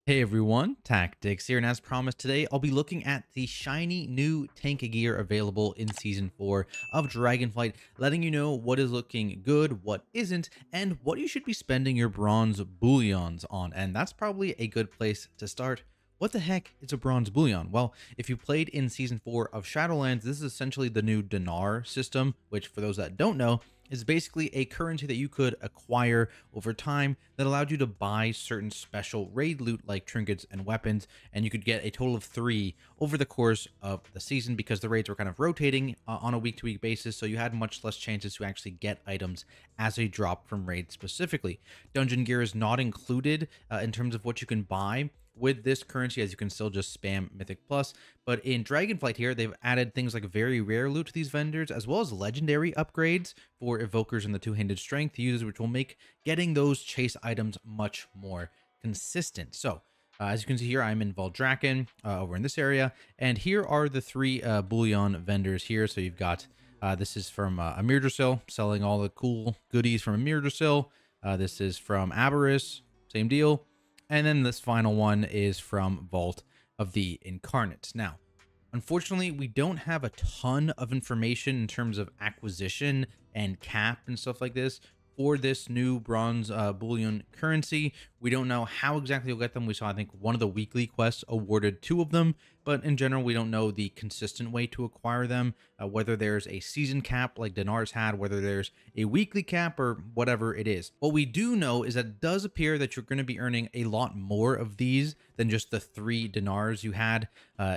Hey everyone, Tactics here, and as promised today, I'll be looking at the shiny new tank gear available in Season 4 of Dragonflight, letting you know what is looking good, what isn't, and what you should be spending your bronze bullions on, and that's probably a good place to start. What the heck is a bronze bullion? Well, if you played in Season 4 of Shadowlands, this is essentially the new dinar system, which for those that don't know, is basically a currency that you could acquire over time that allowed you to buy certain special raid loot like trinkets and weapons, and you could get a total of 3 over the course of the season because the raids were kind of rotating on a week-to-week basis, so you had much less chances to actually get items as they drop from raids specifically. Dungeon gear is not included in terms of what you can buy with this currency, as you can still just spam Mythic Plus. But in Dragonflight here, they've added things like very rare loot to these vendors, as well as legendary upgrades for Evokers and the Two-Handed Strength users, which will make getting those chase items much more consistent. So, as you can see here, I'm in Valdraken over in this area, and here are the 3 Bullion vendors here. So you've got, this is from Amirdrasil, selling all the cool goodies from Amirdrasil. This is from Aberys, same deal. And then this final one is from Vault of the Incarnate. Now, unfortunately, we don't have a ton of information in terms of acquisition and cap and stuff like this for this new bronze bullion currency. We don't know how exactly you'll get them. We saw, I think, one of the weekly quests awarded 2 of them, but in general, we don't know the consistent way to acquire them, whether there's a season cap like Dinar's had, whether there's a weekly cap or whatever it is. What we do know is that it does appear that you're going to be earning a lot more of these than just the 3 dinars you had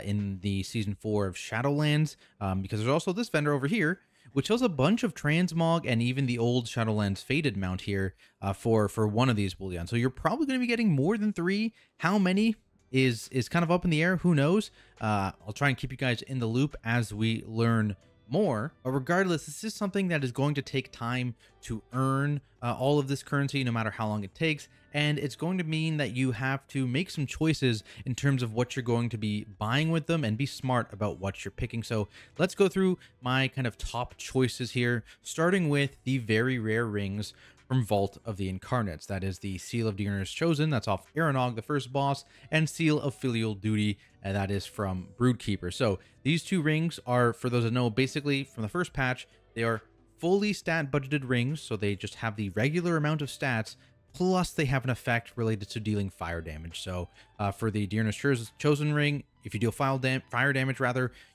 in the season 4 of Shadowlands, because there's also this vendor over here which shows a bunch of transmog and even the old Shadowlands Faded mount here for one of these bullions. So you're probably going to be getting more than 3. How many is kind of up in the air? Who knows? I'll try and keep you guys in the loop as we learn more. But regardless, this is something that is going to take time to earn all of this currency, no matter how long it takes. And it's going to mean that you have to make some choices in terms of what you're going to be buying with them and be smart about what you're picking. So let's go through my kind of top choices here, starting with the very rare rings from Vault of the Incarnates. That is the Seal of Dearness Chosen, that's off Aranog, the first boss, and Seal of Filial Duty, and that is from Broodkeeper. So these 2 rings are, for those that know, basically from the first patch, they are fully stat budgeted rings, so they just have the regular amount of stats, plus they have an effect related to dealing fire damage. So for the Dearness Chosen ring, if you deal fire damage,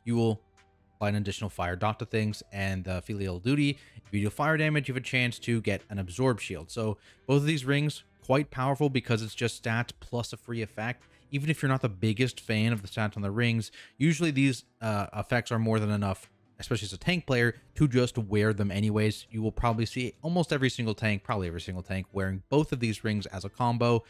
you will apply an additional fire dot to things, and the Filial Duty, if you deal fire damage, you have a chance to get an Absorb Shield. So both of these rings, quite powerful because it's just stats plus a free effect. Even if you're not the biggest fan of the stats on the rings, usually these effects are more than enough, especially as a tank player, to just wear them anyways. You will probably see almost every single tank, probably every single tank, wearing both of these rings as a combo.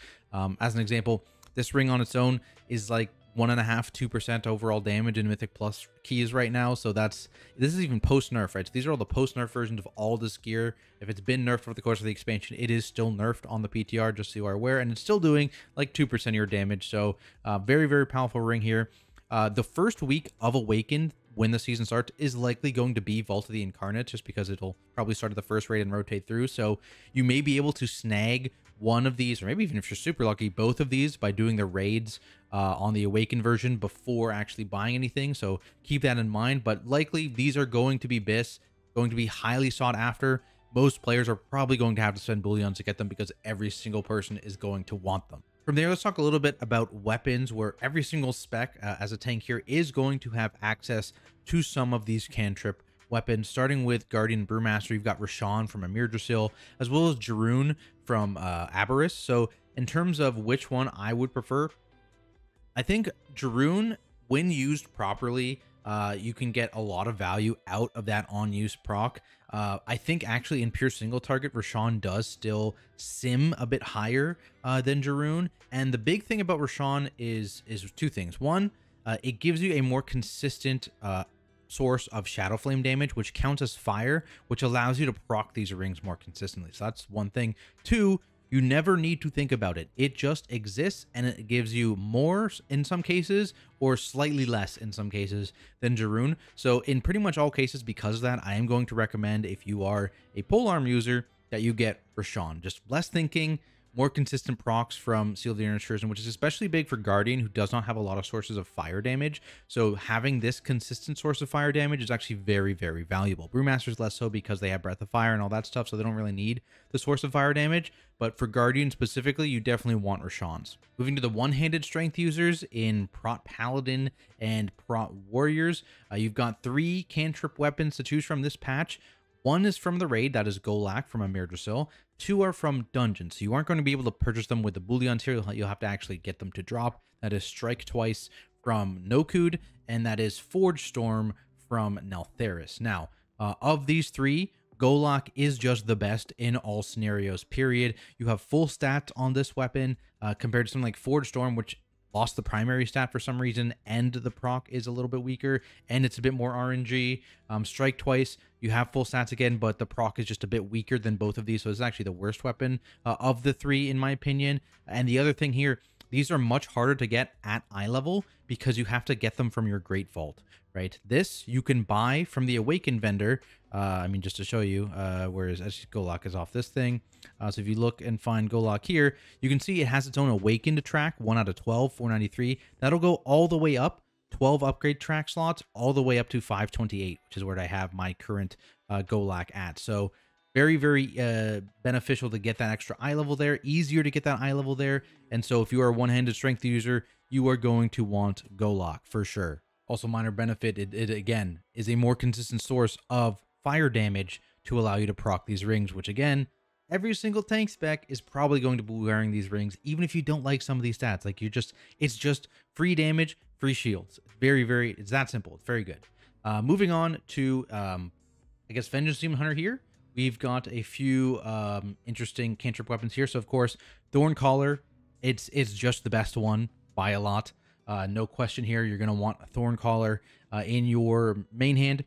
As an example, this ring on its own is like 1.5–2% overall damage in Mythic Plus keys right now. So this is even post nerf, right? So these are all the post nerf versions of all this gear. If it's been nerfed over the course of the expansion, it is still nerfed on the PTR, just so you are aware, and it's still doing like 2% of your damage. So very, very powerful ring here. The first week of Awakened, when the season starts, is likely going to be Vault of the Incarnate, just because it'll probably start at the first raid and rotate through. So you may be able to snag one of these, or maybe even if you're super lucky, both of these by doing the raids on the Awakened version before actually buying anything. So keep that in mind. But likely these are going to be BIS, going to be highly sought after. Most players are probably going to have to spend bullions to get them because every single person is going to want them. From there, let's talk a little bit about weapons, where every single spec as a tank here is going to have access to some of these cantrip weapons, starting with Guardian Brewmaster. You've got Rashawn from Amirdrasil, as well as Jaroon from Aberys. So in terms of which one I would prefer, I think Jaroon, when used properly, you can get a lot of value out of that on-use proc. I think actually in pure single target, Rashawn does still sim a bit higher than Jaroon. And the big thing about Rashawn is 2 things. One, it gives you a more consistent source of Shadow Flame damage, which counts as fire, which allows you to proc these rings more consistently. So that's one thing. 2, you never need to think about it. It just exists, and it gives you more in some cases or slightly less in some cases than Jaroon. So in pretty much all cases, because of that, I am going to recommend, if you are a polearm user, that you get Rashawn. Just less thinking, more consistent procs from Seal the Inner Intrusion, which is especially big for Guardian, who does not have a lot of sources of fire damage. So having this consistent source of fire damage is actually very, very valuable. Brewmasters less so because they have Breath of Fire and all that stuff, so they don't really need the source of fire damage. But for Guardian specifically, you definitely want Roshan's. Moving to the one-handed strength users in Prot Paladin and Prot Warriors, you've got 3 cantrip weapons to choose from this patch. 1 is from the raid, that is Golak from Amir Drasil. 2 are from dungeons, so you aren't going to be able to purchase them with the Bullions here. You'll have to actually get them to drop. That is Strike Twice from Nokud, and that is Forge Storm from Neltheris. Now, of these 3, Golak is just the best in all scenarios, period. You have full stats on this weapon compared to something like Forge Storm, which lost the primary stat for some reason, and the proc is a little bit weaker, and it's a bit more RNG. Strike Twice, you have full stats again, but the proc is just a bit weaker than both of these, so it's actually the worst weapon of the 3, in my opinion. And the other thing here, these are much harder to get at eye level because you have to get them from your Great Vault, right? This you can buy from the Awakened vendor. I mean, just to show you, whereas Golak is off this thing. So if you look and find Golak here, you can see it has its own Awakened track, 1 out of 12, 493. That'll go all the way up, 12 upgrade track slots, all the way up to 528, which is where I have my current Golak at. So very, very beneficial to get that extra eye level there, easier to get that eye level there. And so if you are a one-handed strength user, you are going to want Golak for sure. Also, minor benefit, it again is a more consistent source of fire damage to allow you to proc these rings, which again, every single tank spec is probably going to be wearing these rings, even if you don't like some of these stats. Like it's just free damage, free shields. It's that simple. It's very good. Moving on to, I guess, Vengeance Demon Hunter here. We've got a few interesting cantrip weapons here. So of course, Thorn Collar, it's just the best one by a lot. No question here. You're going to want a Thorn Collar in your main hand.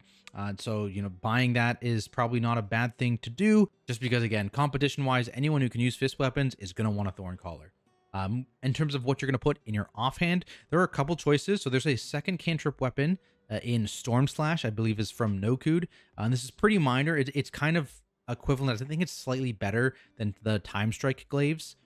So, you know, buying that is probably not a bad thing to do, just because, again, competition-wise, anyone who can use fist weapons is going to want a Thorn Collar. In terms of what you're going to put in your offhand, there are a couple choices. So there's a second cantrip weapon in Storm Slash, I believe is from Nokud. And this is pretty minor. It's kind of equivalent. I think it's slightly better than the Time Strike Glaives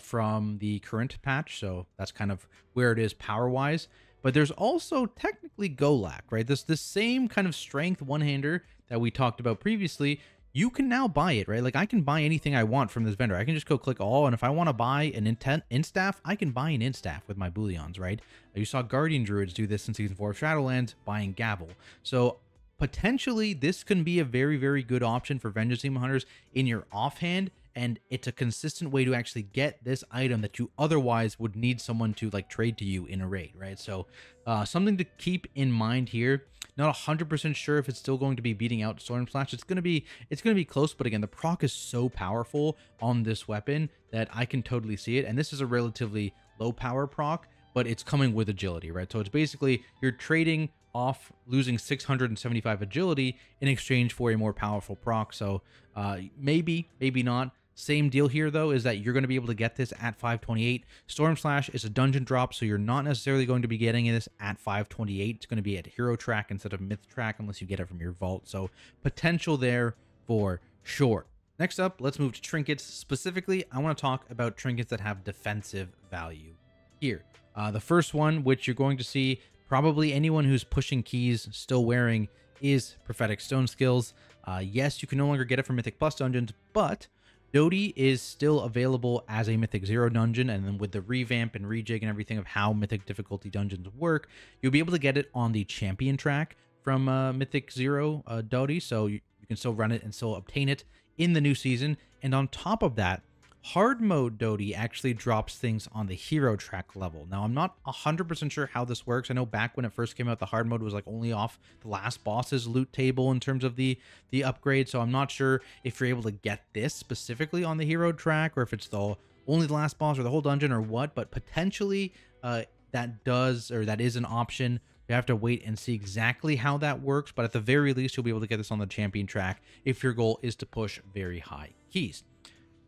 from the current patch. So that's kind of where it is power-wise. But there's also technically Golak, right? This same kind of strength one-hander that we talked about previously, you can now buy it, right? Like I can buy anything I want from this vendor. I can just go click all, and if I want to buy an instaff, I can buy an instaff with my Bullions, right? You saw Guardian Druids do this in Season 4 of Shadowlands, buying Gavel. So potentially this can be a very, very good option for Vengeance Demon Hunters in your offhand, and it's a consistent way to actually get this item that you otherwise would need someone to like trade to you in a raid, right? So something to keep in mind here. Not 100% sure if it's still going to be beating out Storm Slash. It's gonna be close, but again, the proc is so powerful on this weapon that I can totally see it. And this is a relatively low power proc, but it's coming with agility, right? So it's basically you're trading off losing 675 agility in exchange for a more powerful proc. So maybe not. Same deal here, though, is that you're going to be able to get this at 528. Storm Slash is a dungeon drop, so you're not necessarily going to be getting this at 528. It's going to be at hero track instead of myth track unless you get it from your vault. So potential there for sure. Next up, let's move to trinkets. Specifically, I want to talk about trinkets that have defensive value here. The first one, which you're going to see probably anyone who's pushing keys still wearing, is Prophetic Stone Skills. Yes, you can no longer get it from Mythic Plus dungeons, but Dodie is still available as a Mythic 0 dungeon, and then with the revamp and rejig and everything of how Mythic difficulty dungeons work, you'll be able to get it on the champion track from Mythic 0 Dodie, so you can still run it and still obtain it in the new season. And on top of that, hard mode Dodie actually drops things on the hero track level. Now, I'm not 100% sure how this works. I know back when it first came out, the hard mode was like only off the last boss's loot table in terms of the upgrade. So I'm not sure if you're able to get this specifically on the hero track, or if it's only the last boss or the whole dungeon or what, but potentially that is an option. You have to wait and see exactly how that works, but at the very least, you'll be able to get this on the champion track if your goal is to push very high keys.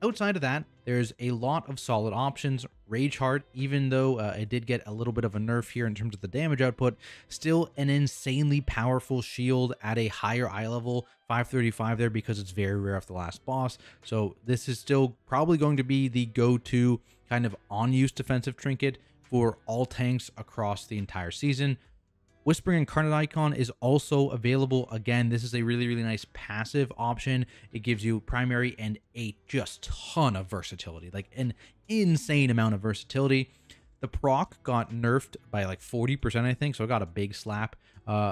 Outside of that, there's a lot of solid options. Rage Heart, even though it did get a little bit of a nerf here in terms of the damage output, still an insanely powerful shield at a higher eye level, 535 there, because it's very rare off the last boss. So this is still probably going to be the go-to kind of on-use defensive trinket for all tanks across the entire season. Whispering Incarnate Icon is also available. Again, this is a really, really nice passive option. It gives you primary and a just ton of versatility, like an insane amount of versatility. The proc got nerfed by like 40%, I think, so it got a big slap.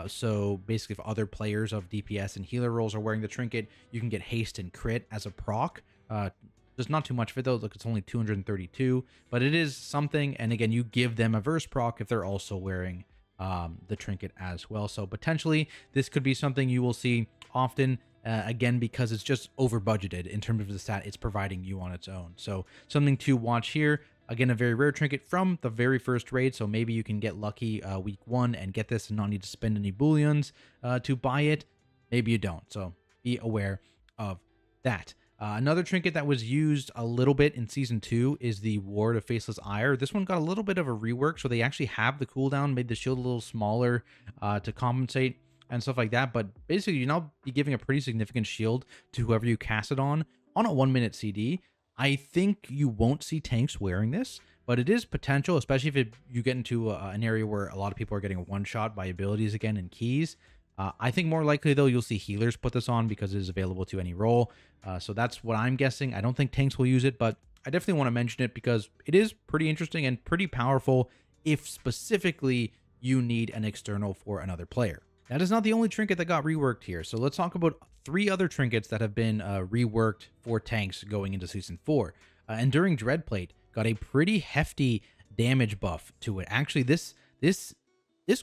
So basically, if other players of DPS and healer roles are wearing the trinket, you can get haste and crit as a proc. There's not too much of it though. Look, it's only 232, but it is something. And again, you give them a verse proc if they're also wearing the trinket as well. So potentially this could be something you will see often, again, because it's just over budgeted in terms of the stat it's providing you on its own. So something to watch here. Again, a very rare trinket from the very first raid, so maybe you can get lucky week 1 and get this and not need to spend any bullions to buy it. Maybe you don't, so be aware of that. Another trinket that was used a little bit in Season 2 is the Ward of Faceless Ire. This one got a little bit of a rework, so they actually have the cooldown, made the shield a little smaller to compensate and stuff like that. But basically, you now be giving a pretty significant shield to whoever you cast it on a 1-minute CD. I think you won't see tanks wearing this, but it is potential, especially if you get into an area where a lot of people are getting one-shot by abilities again and keys. I think more likely, though, you'll see healers put this on because it is available to any role. So that's what I'm guessing. I don't think tanks will use it, but I definitely want to mention it because it is pretty interesting and pretty powerful if specifically you need an external for another player. That is not the only trinket that got reworked here. So let's talk about 3 other trinkets that have been reworked for tanks going into Season 4. Enduring Dreadplate got a pretty hefty damage buff to it. Actually, this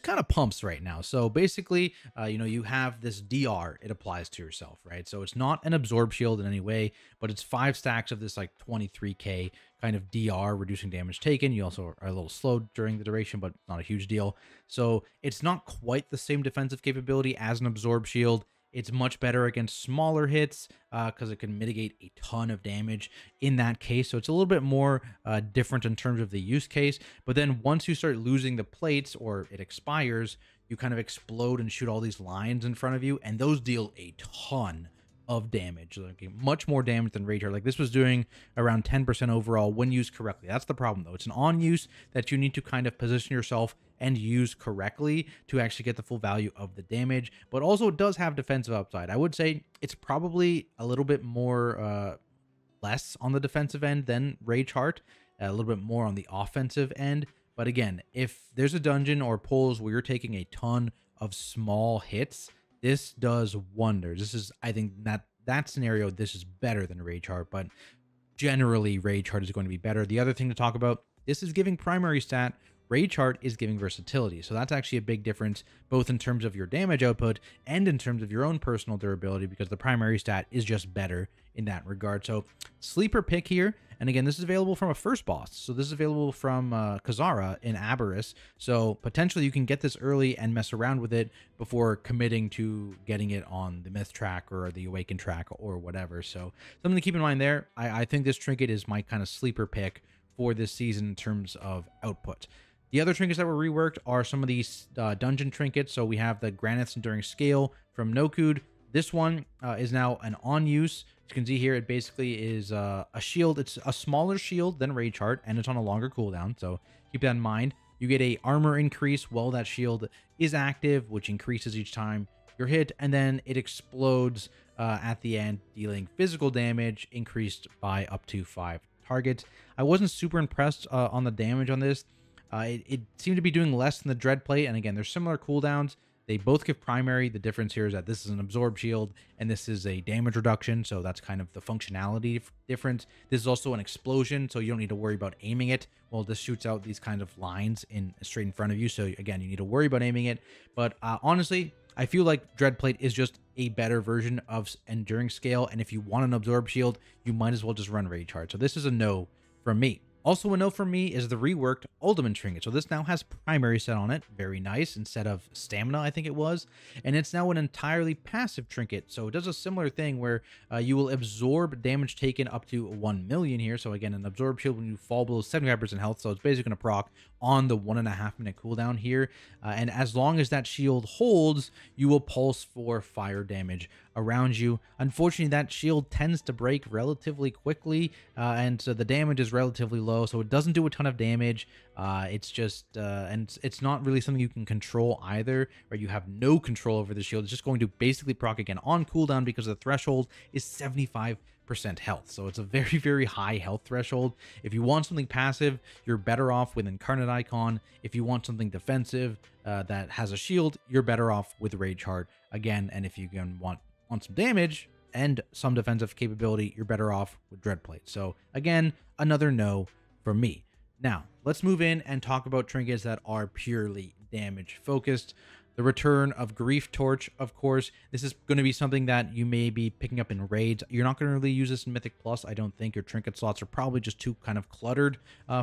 kind of pumps right now. So basically, you have this DR it applies to yourself, right? So it's not an absorb shield in any way, but it's 5 stacks of this like 23k kind of DR, reducing damage taken. You also are a little slowed during the duration, but not a huge deal. So it's not quite the same defensive capability as an absorb shield. It's much better against smaller hits because it can mitigate a ton of damage in that case. So it's a little bit more different in terms of the use case. But then once you start losing the plates or it expires, you kind of explode and shoot all these lines in front of you. And those deal a ton of damage, like much more damage than Rage Heart. Like this was doing around 10% overall when used correctly. That's the problem though. It's an on use that you need to kind of position yourself and use correctly to actually get the full value of the damage, but also it does have defensive upside. I would say it's probably a little bit more less on the defensive end than Rage Heart, a little bit more on the offensive end. But again, if there's a dungeon or pulls where you're taking a ton of small hits, this does wonders. This is, I think, that scenario, this is better than Rage Heart, but generally Rage Heart is going to be better. The other thing to talk about, this is giving primary stat. Rage Heart is giving versatility. So that's actually a big difference, both in terms of your damage output and in terms of your own personal durability, because the primary stat is just better in that regard. So sleeper pick here. And again, this is available from a first boss. So this is available from Kazara in Aberrus. So potentially you can get this early and mess around with it before committing to getting it on the Myth track or the Awaken track or whatever. So something to keep in mind there. I think this trinket is my kind of sleeper pick for this season in terms of output. The other trinkets that were reworked are some of these dungeon trinkets. So we have the Granite's Enduring Scale from Nokud. This one is now an on-use. As you can see here, it basically is a shield. It's a smaller shield than Rage Heart, and it's on a longer cooldown. So keep that in mind. You get a armor increase while that shield is active, which increases each time you're hit, and then it explodes at the end, dealing physical damage increased by up to 5 targets. I wasn't super impressed on the damage on this. It seemed to be doing less than the Dreadplate, and again, there's similar cooldowns. They both give primary. The difference here is that this is an absorb shield, and this is a damage reduction, so that's kind of the functionality difference. This is also an explosion, so you don't need to worry about aiming it. Well, this shoots out these kind of lines straight in front of you, so again, you need to worry about aiming it. But honestly, I feel like Dreadplate is just a better version of Enduring Scale, and if you want an absorb shield, you might as well just run Rage Heart. So this is a no from me. Also, a note from me is the reworked Ultimate Trinket. So this now has primary set on it. Very nice. Instead of stamina, I think it was. And it's now an entirely passive trinket. So it does a similar thing where you will absorb damage taken up to 1 million here. So again, an absorb shield when you fall below 75% health. So it's basically going to proc on the 1.5 minute cooldown here. And as long as that shield holds, you will pulse for fire damage around you. Unfortunately, that shield tends to break relatively quickly, and so the damage is relatively low, so it doesn't do a ton of damage. It's just and it's not really something you can control either, or you have no control over the shield. It's just going to basically proc again on cooldown because the threshold is 75% health. So it's a very, very high health threshold. If you want something passive, you're better off with Incarnate Icon. If you want something defensive that has a shield, you're better off with Rage Heart again. And if you want some damage and some defensive capability, you're better off with Dreadplate. So again, another no from me. Now, let's move in and talk about trinkets that are purely damage focused. The return of Grief Torch, of course. This is going to be something that you may be picking up in raids. You're not going to really use this in Mythic Plus. I don't think your trinket slots are probably just too kind of cluttered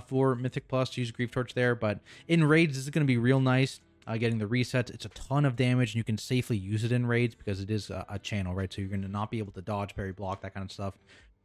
for Mythic Plus to use Grief Torch there. But in raids, this is going to be real nice. Getting the resets, it's a ton of damage, and you can safely use it in raids because it is a channel, right? So you're going to not be able to dodge, parry, block, that kind of stuff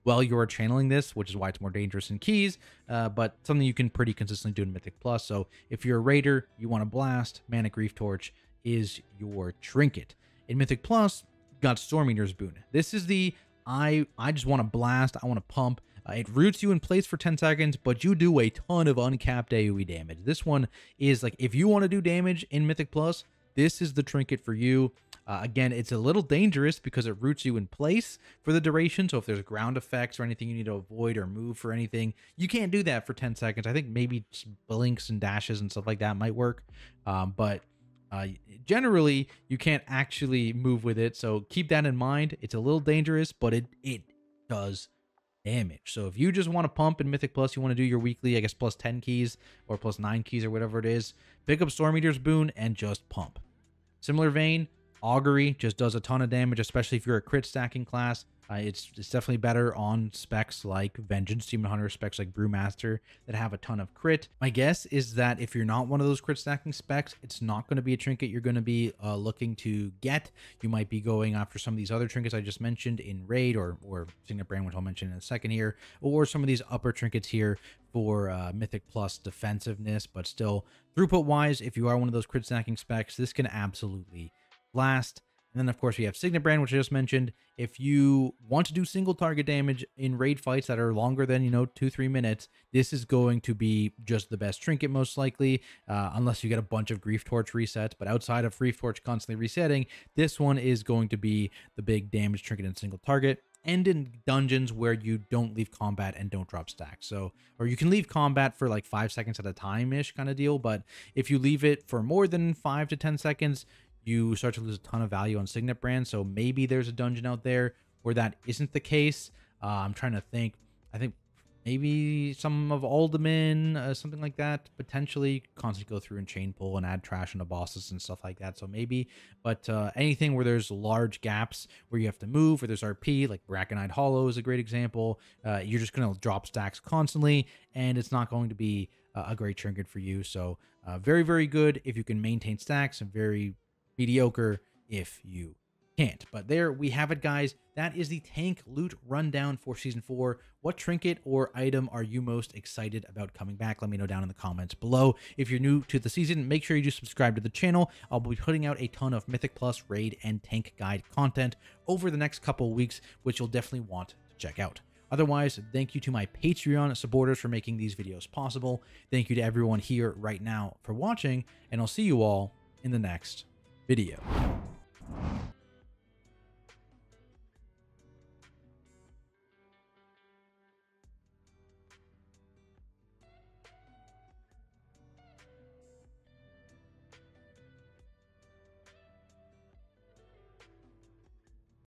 while you're channeling this, which is why it's more dangerous in keys, but something you can pretty consistently do in Mythic Plus. So if you're a raider, you want to blast, Mana Grief Torch is your trinket. In Mythic Plus, you got Storm Eater's Boon. This is the I just want to blast, I want to pump. It roots you in place for 10 seconds, but you do a ton of uncapped AoE damage. This one is like, if you want to do damage in Mythic Plus, this is the trinket for you. Again, it's a little dangerous because it roots you in place for the duration. So if there's ground effects or anything you need to avoid or move for anything, you can't do that for 10 seconds. I think maybe blinks and dashes and stuff like that might work. But generally, you can't actually move with it. So keep that in mind. It's a little dangerous, but it does damage. So if you just want to pump in Mythic Plus, you want to do your weekly, I guess, plus 10 keys or plus 9 keys or whatever it is, pick up Storm Eater's Boon and just pump. Similar vein, Augury just does a ton of damage, especially if you're a crit stacking class. It's definitely better on specs like Vengeance Demon Hunter, specs like Brewmaster that have a ton of crit. My guess is that if you're not one of those crit stacking specs, it's not going to be a trinket you're going to be looking to get. You might be going after some of these other trinkets I just mentioned in Raid or Signet Brand, which I'll mention in a second here, or some of these upper trinkets here for Mythic Plus defensiveness. But still, throughput-wise, if you are one of those crit stacking specs, this can absolutely blast. And then, of course, we have Signet Brand, which I just mentioned. If you want to do single target damage in raid fights that are longer than, 2-3 minutes, this is going to be just the best trinket, most likely, unless you get a bunch of Grief Torch resets. But outside of Grief Torch constantly resetting, this one is going to be the big damage trinket in single target. And in dungeons where you don't leave combat and don't drop stacks. So, or you can leave combat for like 5 seconds at a time-ish kind of deal. But if you leave it for more than 5 to 10 seconds, you start to lose a ton of value on Signet Brand. So maybe there's a dungeon out there where that isn't the case. I'm trying to think. I think maybe some of Alderman, something like that, potentially constantly go through and chain pull and add trash into bosses and stuff like that. So maybe, but anything where there's large gaps where you have to move, where there's RP, like Brackeneyed Hollow is a great example. You're just going to drop stacks constantly, and it's not going to be a great trinket for you. So very, very good if you can maintain stacks, and very mediocre if you can't. But there we have it, guys. That is the tank loot rundown for Season 4. What trinket or item are you most excited about coming back? Let me know down in the comments below. If you're new to the season, make sure you do subscribe to the channel. I'll be putting out a ton of Mythic Plus, Raid, and Tank Guide content over the next couple of weeks, which you'll definitely want to check out. Otherwise, thank you to my Patreon supporters for making these videos possible. Thank you to everyone here right now for watching, and I'll see you all in the next video.